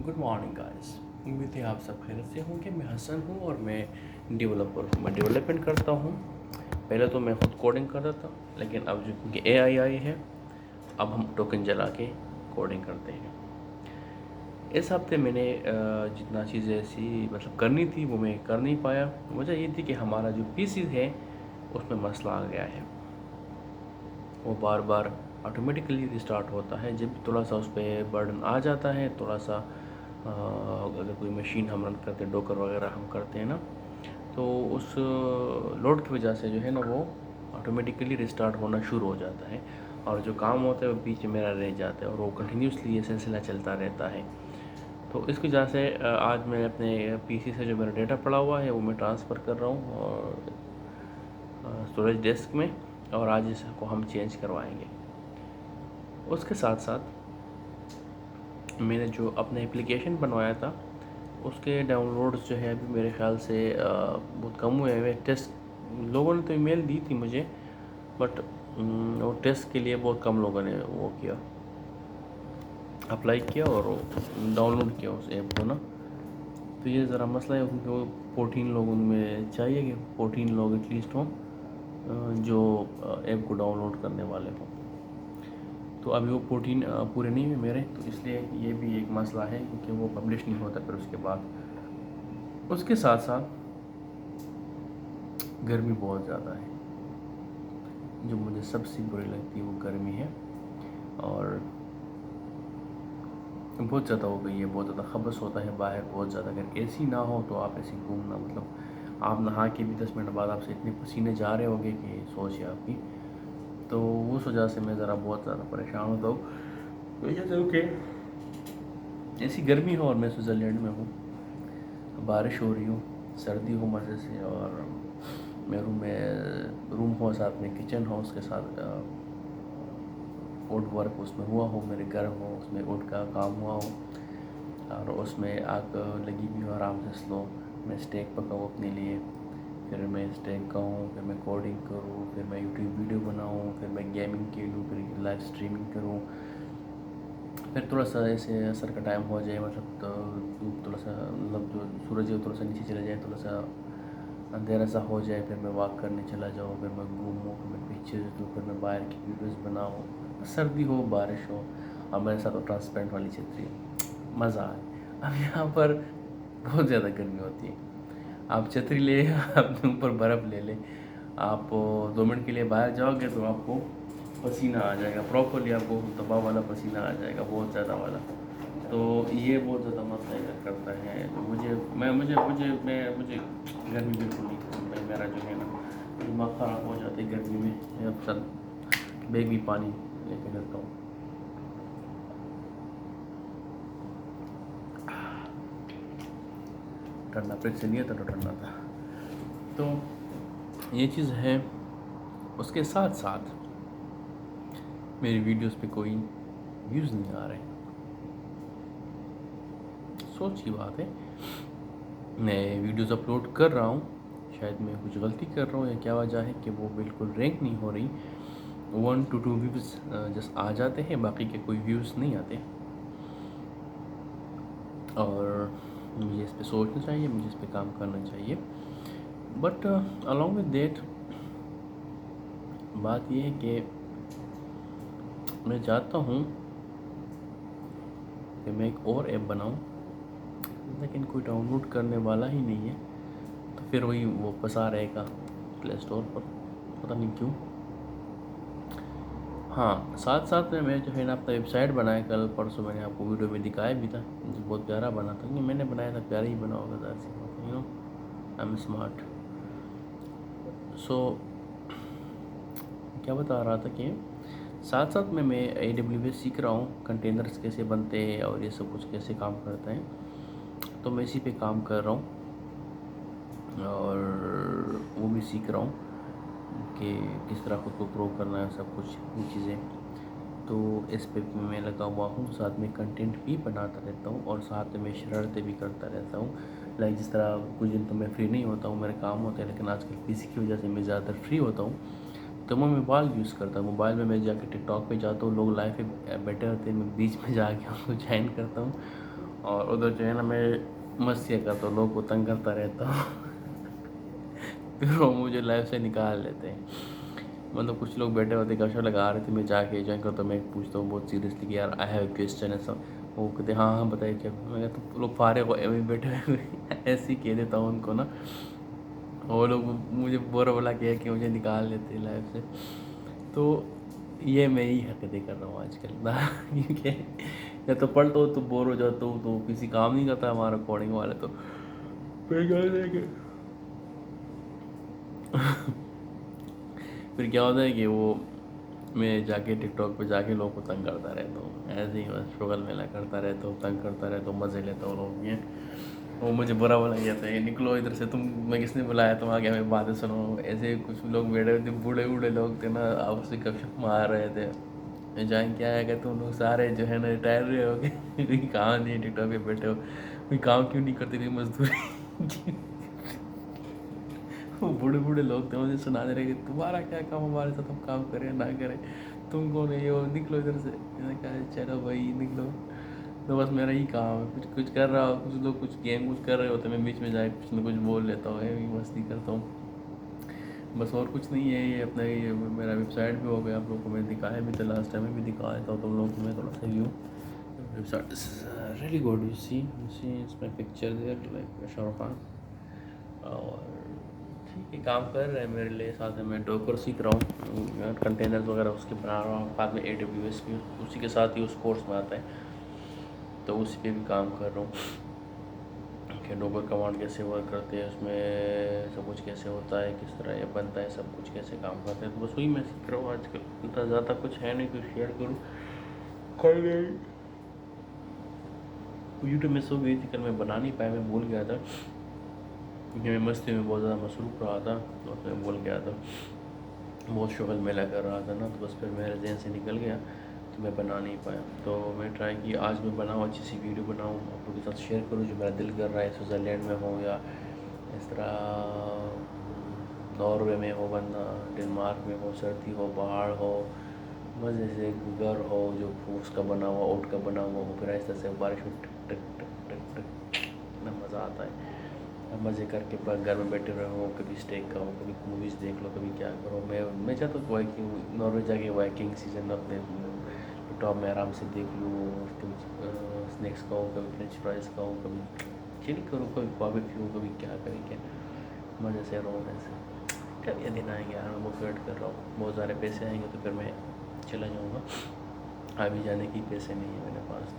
Good morning guys. उम्मीद है आप सब खैरियत से होंगे। मैं हसन हूँ और मैं डेवलपर हूँ। मैं डेवलपमेंट करता हूँ। पहले तो मैं खुद कोडिंग करता था, लेकिन अब जो क्योंकि एआई आई है, अब हम टोकन जला के कोडिंग करते हैं। इस हफ्ते मैंने जितना चीज़ें ऐसी मतलब करनी थी वो मैं कर नहीं पाया। वजह ये थी कि हमारा जो पीसी है उसमें मसला आ गया है। वो बार बार ऑटोमेटिकली रिस्टार्ट होता है। जब भी थोड़ा सा उस पर बर्डन आ जाता है, थोड़ा सा अगर कोई मशीन हम रन करते हैं, डोकर वगैरह हम करते हैं ना, तो उस लोड की वजह से जो है ना वो ऑटोमेटिकली रिस्टार्ट होना शुरू हो जाता है, और जो काम होता है वो बीच में मेरा रह जाता है और वो कंटिन्यूसली ये सिलसिला चलता रहता है। तो इसकी वजह से आज मैं अपने पीसी से जो मेरा डेटा पड़ा हुआ है वो मैं ट्रांसफ़र कर रहा हूँ और स्टोरेज डिस्क में, और आज इसको हम चेंज करवाएंगे। उसके साथ साथ मैंने जो अपना एप्लीकेशन बनवाया था उसके डाउनलोड्स जो है अभी मेरे ख़्याल से बहुत कम हुए हैं। टेस्ट लोगों ने तो ईमेल दी थी मुझे, बट वो टेस्ट के लिए बहुत कम लोगों ने वो किया, अप्लाई किया और डाउनलोड किया उस ऐप को ना। तो ये ज़रा मसला है, क्योंकि वो 14 लोग उनमें चाहिए कि 14 लोग एटलीस्ट हों जो ऐप को डाउनलोड करने वाले हों। तो अभी वो 14 पूरे नहीं हुए मेरे, तो इसलिए ये भी एक मसला है, क्योंकि वो पब्लिश नहीं होता फिर उसके बाद। उसके साथ साथ गर्मी बहुत ज़्यादा है। जो मुझे सबसे बुरी लगती है वो गर्मी है, और बहुत ज़्यादा हो गई है। बहुत ज़्यादा खबस होता है बाहर बहुत ज़्यादा। अगर एसी ना हो तो आप ऐसे घूमना, मतलब आप नहा के भी 10 मिनट बाद आपसे इतने पसीने जा रहे होंगे कि सोच है आपकी। तो उस वजह से मैं ज़रा बहुत ज़्यादा परेशान होता हूँ। तो ये तो कि ऐसी गर्मी हो और मैं स्विट्ज़रलैंड में हूँ, बारिश हो रही हो, सर्दी हो मज़े से, और मेरे रूम हो, साथ में किचन हो, उसके साथ वुड वर्क उसमें हुआ हो, मेरे घर हो उसमें वुड का काम हुआ हो, और उसमें आग लगी भी हो आराम से स्लो। मैं स्टेक पकाऊँ अपने लिए, फिर मैं स्टेक खाऊँ, फिर मैं कोडिंग करूँ, फिर मैं यूट्यूब वीडियो बनाऊँ, फिर मैं गेमिंग खेलूँ, फिर लाइव स्ट्रीमिंग करूँ। फिर थोड़ा सा ऐसे असर का टाइम हो जाए, मतलब तो धूप थोड़ा सा, मतलब जो सूरज है थोड़ा सा नीचे चला जाए, थोड़ा सा अंधेरा सा हो जाए, फिर मैं वॉक करने चला जाऊँ, फिर मैं घूमूँ, फिर मैं पिक्चर्स दूँ, फिर मैं बाहर की वीडियोस बनाऊँ, सर्दी हो बारिश हो, और मेरे साथ वो ट्रांसपेरेंट वाली छतरी हो, मज़ा आए। अब यहाँ पर बहुत ज़्यादा गर्मी होती है। आप छतरी ले अपने ऊपर बर्फ़ ले लें, आप 2 मिनट के लिए बाहर जाओगे तो आपको पसीना आ जाएगा, प्रॉपरली आपको दबा वाला पसीना आ जाएगा, बहुत ज़्यादा वाला। तो ये बहुत ज़्यादा मसला करता है। तो मुझे गर्मी बिल्कुल नहीं पसंद है। मेरा जो है ना दिमाग ख़राब हो जाता है गर्मी में। मैं अक्सर बैग भी पानी लेके रहता हूँ। ठंडा फ्रिज से नहीं था तो ठंडा था। तो ये चीज़ है। उसके साथ साथ मेरी वीडियोस पे कोई व्यूज़ नहीं आ रहे। सोच की बात है, मैं वीडियोस अपलोड कर रहा हूँ, शायद मैं कुछ गलती कर रहा हूँ या क्या वजह है कि वो बिल्कुल रैंक नहीं हो रही। 1 to 2 व्यूज़ जस्ट आ जाते हैं, बाकी के कोई व्यूज़ नहीं आते। और मुझे इस पे सोचना चाहिए, मुझे इस पे काम करना चाहिए। बट अलॉन्ग विद दैट बात ये है कि मैं चाहता हूँ कि मैं एक और ऐप बनाऊँ, लेकिन कोई डाउनलोड करने वाला ही नहीं है। तो फिर वही वो फंसा रहेगा प्ले स्टोर पर, पता नहीं क्यों। हाँ, साथ साथ में मैं जो है ना अपना वेबसाइट बनाया, कल परसों मैंने आपको वीडियो में दिखाया भी था, जो बहुत प्यारा बना था। नहीं मैंने बनाया था, प्यारा ही बना होगा, ज़ाहिर सी बात है, आई एम स्मार्ट। सो क्या बता रहा था कि साथ साथ में मैं AWS सीख रहा हूँ, कंटेनर्स कैसे बनते हैं और ये सब कुछ कैसे काम करता है। तो मैं इसी पे काम कर रहा हूँ और वो भी सीख रहा हूँ कि किस तरह खुद को ग्रो करना है, सब कुछ ये चीज़ें। तो इस पे भी मैं लगा हुआ हूँ, साथ में कंटेंट भी बनाता रहता हूँ और साथ में शरारतें भी करता रहता हूँ। लाइक जिस तरह कुछ दिन तो मैं फ्री नहीं होता हूँ, मेरे काम होते हैं, लेकिन आजकल पीसी की वजह से मैं ज़्यादातर फ्री होता हूँ। तो मैं मोबाइल यूज़ करता हूँ। मोबाइल में मैं जाके टिकटॉक पे जाता हूँ, लोग लाइव पे बैठे होते हैं, मैं बीच में जाके उनको ज्वाइन करता हूँ اور ادھر جو ہے نا میں مستی کرتا ہوں، لوگ کو تنگ کرتا رہتا ہوں پھر وہ مجھے لائف سے نکال لیتے ہیں. مطلب کچھ لوگ بیٹھے ہوتے گپ شپ لگا رہے تھے، میں جا کے جوائن کرتا ہوں، میں پوچھتا ہوں بہت سیریسلی کہ یار آئی ہیو اے کویسچن ایسا. وہ کہتے ہیں ہاں ہاں بتائیے کیا. میں کہتا ہوں لوگ فارغ ہو بیٹھے ہوئے ایسے ہی کہہ دیتا ہوں ان کو نا. وہ لوگ مجھے برا بلا کہہ کے مجھے نکال لیتے ہیں لائف سے. تو یہ میں ہی حرکتیں کر رہا ہوں آج کل کیونکہ یا تو پڑھتا ہوں تو بور ہو جاتا ہوں، تو کسی کام نہیں کرتا ہمارا کوڈنگ والے. تو پھر کیا ہوتا ہے کہ وہ میں جا کے ٹک ٹاک پہ جا کے لوگوں کو تنگ کرتا رہتا ہوں، ایسے ہی بس شغل میلہ کرتا رہتا ہوں، تنگ کرتا رہتا ہوں، مزے لیتا ہوں. لوگ یہ وہ مجھے برا بلا جاتا ہے نکلو ادھر سے، تم میں کس نے بلایا تم آگے ہمیں باتیں سنو. ایسے کچھ لوگ بیٹھے ہوئے تھے، بوڑھے لوگ تھے نا، آپس سے گپ شپ مار رہے تھے. جائیں کیا ہے کہ تم لوگ سارے جو ہے نا ریٹائر رہے ہو گے، کوئی کام نہیں ٹک ٹاک پہ بیٹھے ہو، کوئی کام کیوں نہیں کرتے تھے مزدوری. وہ بوڑھے لوگ تھے، مجھے سنا دے رہے کہ تمہارا کیا کام ہمارے ساتھ، ہم کام کریں نہ کریں، تم کون ہے وہ، نکلو ادھر سے. میں نے کہا چلو بھائی نکلو. تو بس میرا ہی کام ہے، کچھ کر رہا ہو، کچھ لوگ کچھ گیم کچھ کر رہے ہوتے میں بیچ میں جا کے کچھ نہ کچھ بول لیتا ہوں، یہ مستی کرتا ہوں. بس اور کچھ نہیں ہے. یہ اپنا یہ میرا ویب سائٹ بھی ہو گیا، آپ لوگوں کو میں دکھایا بھی تھا لاسٹ ٹائم، میں بھی دکھا دیتا ہوں تم لوگوں کو میں تھوڑا سا view. Website really good, you see اس میں picture their like Shah Rukh Khan. اور ٹھیک ہے کام کر رہے ہیں میرے لیے. ساتھ میں ڈوکر سیکھ رہا ہوں، کنٹینرز وغیرہ اس کے بنا رہا ہوں. بعد میں AWS بھی اسی کے ساتھ ہی اس کورس میں آتا ہے، تو اسی پہ بھی کام کر رہا ہوں کہ ڈوکر کمانڈ کیسے ورک کرتے ہیں، اس میں سب کچھ کیسے ہوتا ہے، کس طرح یہ بنتا ہے، سب کچھ کیسے کام کرتے ہیں. تو بس وہی میں سیکھ رہا ہوں آج کل. اتنا زیادہ کچھ ہے نہیں کچھ شیئر کروں. یوٹیوب میں سو گئی تھی کل، میں بنا نہیں پایا، میں بھول گیا تھا کیونکہ میں مستی میں بہت زیادہ مصروف رہا تھا، تو میں بھول گیا تھا. بہت شغل میلہ کر رہا تھا نا، تو بس پھر میرے ذہن سے نکل گیا تو میں بنا نہیں پایا. تو میں ٹرائی کی آج میں بناؤں، اچھی سی ویڈیو بناؤں، آپ لوگوں کے ساتھ شیئر کروں جو میرا دل کر رہا ہے. سوئٹزرلینڈ میں ہو یا اس طرح ناروے میں ہو بندہ، ڈنمارک میں ہو، سردی ہو، پہاڑ ہو، مزے سے گھر ہو جو پھوس کا بنا ہوا، اوٹ کا بنا ہوا ہو، پھر ایسے ایسے بارش میں ٹک ٹک ٹک ٹک ٹک اتنا مزہ آتا ہے. مزے کر کے گھر میں بیٹھے رہو، کبھی اسٹیک کھاؤ، کبھی موویز دیکھ لو، کبھی کیا کرو. میں چاہتا ہوں وائکنگ ناروے جا کے وائکنگ سیزن اپنے لیپ ٹاپ میں آرام سے دیکھ لوں، کبھی اسنیکس کھاؤ، کبھی فرینچ فرائز کھاؤ، کبھی چل کرو، کبھی باربیکیو، کبھی کیا کریں کیا مزے سے رہو. ایسے کب یہ دن آئیں گے یار، میں بہت ویٹ کر رہا ہوں. بہت سارے پیسے آئیں گے تو پھر میں چلا جاؤں گا. ابھی جانے کی پیسے نہیں ہیں میرے پاس.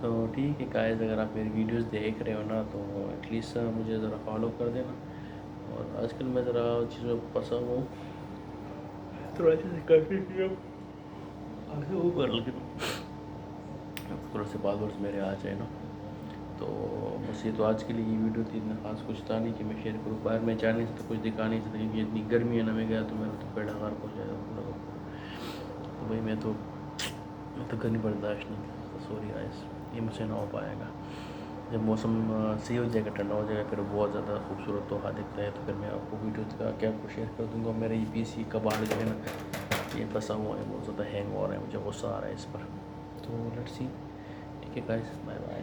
تو ٹھیک ہے گائز، اگر آپ میری ویڈیوز دیکھ رہے ہو نا تو ایٹ لیسٹ مجھے ذرا فالو کر دینا. اور آج کل میں ذرا چیزوں کو پسند ہوں تھوڑا اچھے سے کر آگے اوپر، لیکن تھوڑا سے فالوورس میرے آ جائے نا. تو بس یہ تو آج کے لیے یہ ویڈیو تھی. اتنا خاص کچھ تھا نہیں کہ میں شیئر کروں. باہر میں جانے سے تو کچھ دکھا نہیں سکتا کیونکہ اتنی گرمی ہے نا. میں گیا تو میرا تو پیڑ ہزار ہو جائے گا. تو بھائی میں تو گرمی برداشت نہیں کر سکتا. سوری گائز، یہ مجھ سے نہ ہو پائے گا. جب موسم صحیح ہو جائے گا، ٹھنڈا ہو جائے گا، پھر بہت زیادہ خوبصورت تحفہ دکھتا ہے، تو پھر میں آپ کو ویڈیوز کا کیا آپ کو شیئر کر دوں گا. میرا یہ PC کباڑ جو ہے نا، یہ پھنسا ہوا ہے، بہت زیادہ ہینگ ہو رہا ہے، مجھے غصہ آ رہا ہے اس پر. تو لیٹس سی. ٹھیک ہے گائز، بائے بائے.